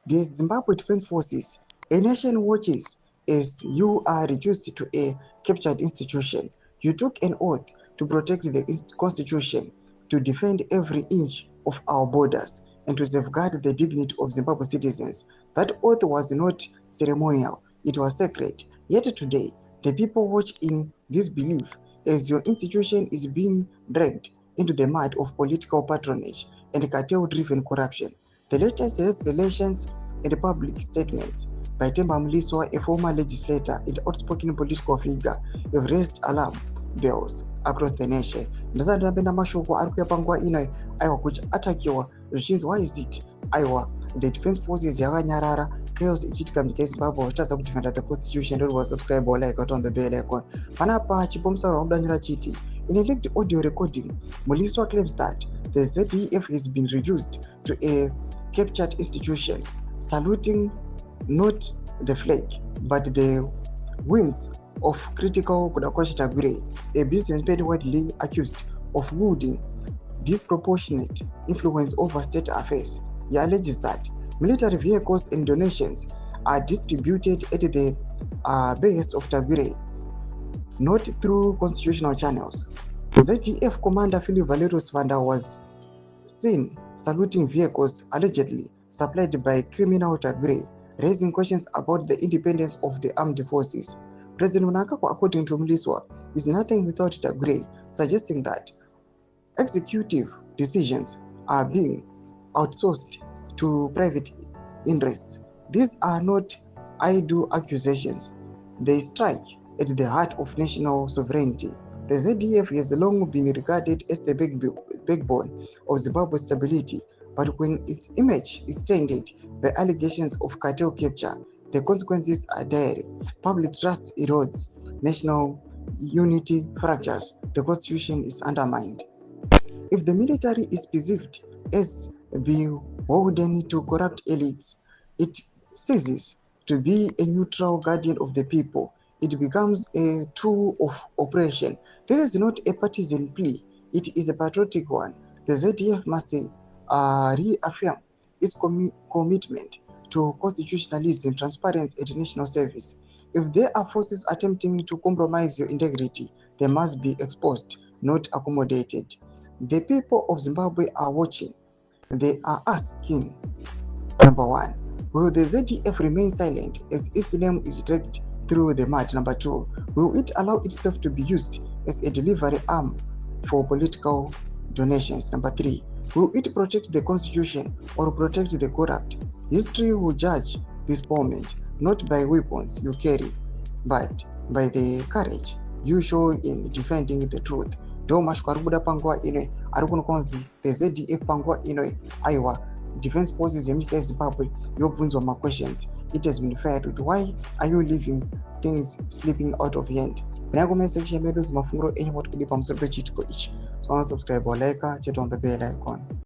The Zimbabwe Defense Forces, a nation watches as you are reduced to a captured institution. You took an oath to protect the constitution, to defend every inch of our borders, and to safeguard the dignity of Zimbabwe citizens. That oath was not ceremonial, it was sacred. Yet today, the people watch in disbelief as your institution is being dragged into the mud of political patronage and cartel-driven corruption. The latest revelations and public statements by Themba Mliswa, a former legislator and outspoken political figure, have raised alarm bells across the nation. Ndazati napenda mashoko ari kuuya panguva ino aiwa kuti atakiwa zvichinzi why is it aiwa the defense forces yakanyarara chaos ichiitika munyika yeZimbabwe vachitadza kudefenda the constitution. Don't subscribe or like on the bell icon. Panapa chipomusaro wakudanyira chiti in a leaked audio recording, Mliswa claims that the ZDF has been reduced to a captured institution, saluting not the flag but the whims of critical KUTYA, a businessman widely accused of wielding disproportionate influence over state affairs. He alleges that military vehicles and donations are distributed at the behest of Tagure, not through constitutional channels. ZDF commander Philip Valerius Vanda was seen saluting vehicles allegedly supplied by criminal Tagure, raising questions about the independence of the armed forces. President Mnangagwa, according to Mliswa, is nothing without Tagure, suggesting that executive decisions are being outsourced to private interests. These are not idle accusations. They strike at the heart of national sovereignty. The ZDF has long been regarded as the backbone of Zimbabwe's stability, but when its image is tainted by allegations of cartel capture, the consequences are dire. Public trust erodes, national unity fractures, the constitution is undermined. If the military is perceived as beholden to corrupt elites, it ceases to be a neutral guardian of the people. It becomes a tool of oppression. This is not a partisan plea, it is a patriotic one. The ZDF must reaffirm its commitment to constitutionalism, transparency, and national service. If there are forces attempting to compromise your integrity, they must be exposed, not accommodated. The people of Zimbabwe are watching. They are asking, number one, will the ZDF remain silent as its name is dragged through the mud? Number two, will it allow itself to be used as a delivery arm for political donations? Number three, will it protect the constitution or protect the corrupt? History will judge this moment not by weapons you carry, but by the courage you show in defending the truth. Ndo mashoko ari kubuda panguva ino ari kunzi the ZDF panguva ino aiwa defense forces yemunyika yeZimbabwe yobvunzwa questions. It has been fired. Why are you leaving things slipping out of hand? Pana comment section medu mafunguro enyu moti kudi pamusoro pechitiko ichi. So subscribe or like, chat on the bell icon.